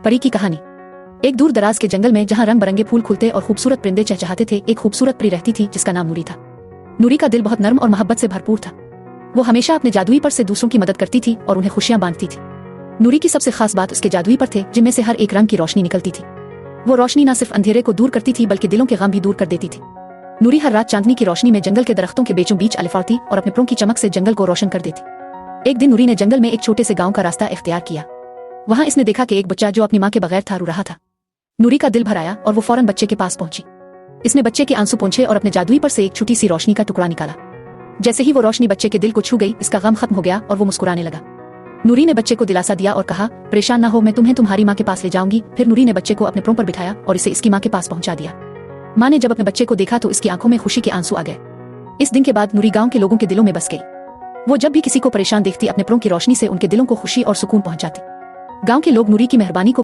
परी की कहानी। एक दूर दराज के जंगल में जहां रंग बरंगे फूल खुलते और खूबसूरत परिंदे चहचहाते थे, एक खूबसूरत परी रहती थी जिसका नाम नूरी था। नूरी का दिल बहुत नर्म और मोहब्बत से भरपूर था। वो हमेशा अपने जादुई पर से दूसरों की मदद करती थी और उन्हें खुशियां बांटती थी। नूरी की सबसे खास बात उसके जादुई पर थे, जिनमें से हर एक रंग की रोशनी निकलती थी। वो रोशनी न सिर्फ अंधेरे को दूर करती थी बल्कि दिलों के गम भी दूर कर देती थी। नूरी हर रात चांदनी की रोशनी में जंगल के दरख्तों के बीचों बीच अलिफाती और अपने पंखों की चमक से जंगल को रोशन कर देती। एक दिन नूरी ने जंगल में एक छोटे से गांव का रास्ता इख्तियार किया। वहां इसने देखा कि एक बच्चा जो अपनी मां के बगैर था रो रहा था। नूरी का दिल भर आया और वो फौरन बच्चे के पास पहुंची। इसने बच्चे के आंसू पोंछे और अपने जादुई पर से एक छोटी सी रोशनी का टुकड़ा निकाला। जैसे ही वो रोशनी बच्चे के दिल को छू गई, इसका गम खत्म हो गया और वो मुस्कुराने लगा। नूरी ने बच्चे को दिलासा दिया और कहा, परेशान ना हो, मैं तुम्हें तुम्हारी माँ के पास ले जाऊंगी। फिर नूरी ने बच्चे को अपने प्रों पर बिठाया और इसे इसकी माँ के पास पहुंचा दिया। माँ ने जब अपने बच्चे को देखा तो इसकी आंखों में खुशी के आंसू आ गए। इस दिन के बाद नूरी गांव के लोगों के दिलों में बस गई। वो जब भी किसी को परेशान देखती, अपने प्रों की रोशनी से उनके दिलों को खुशी और सुकून पहुंचाती। गांव के लोग नूरी की मेहरबानी को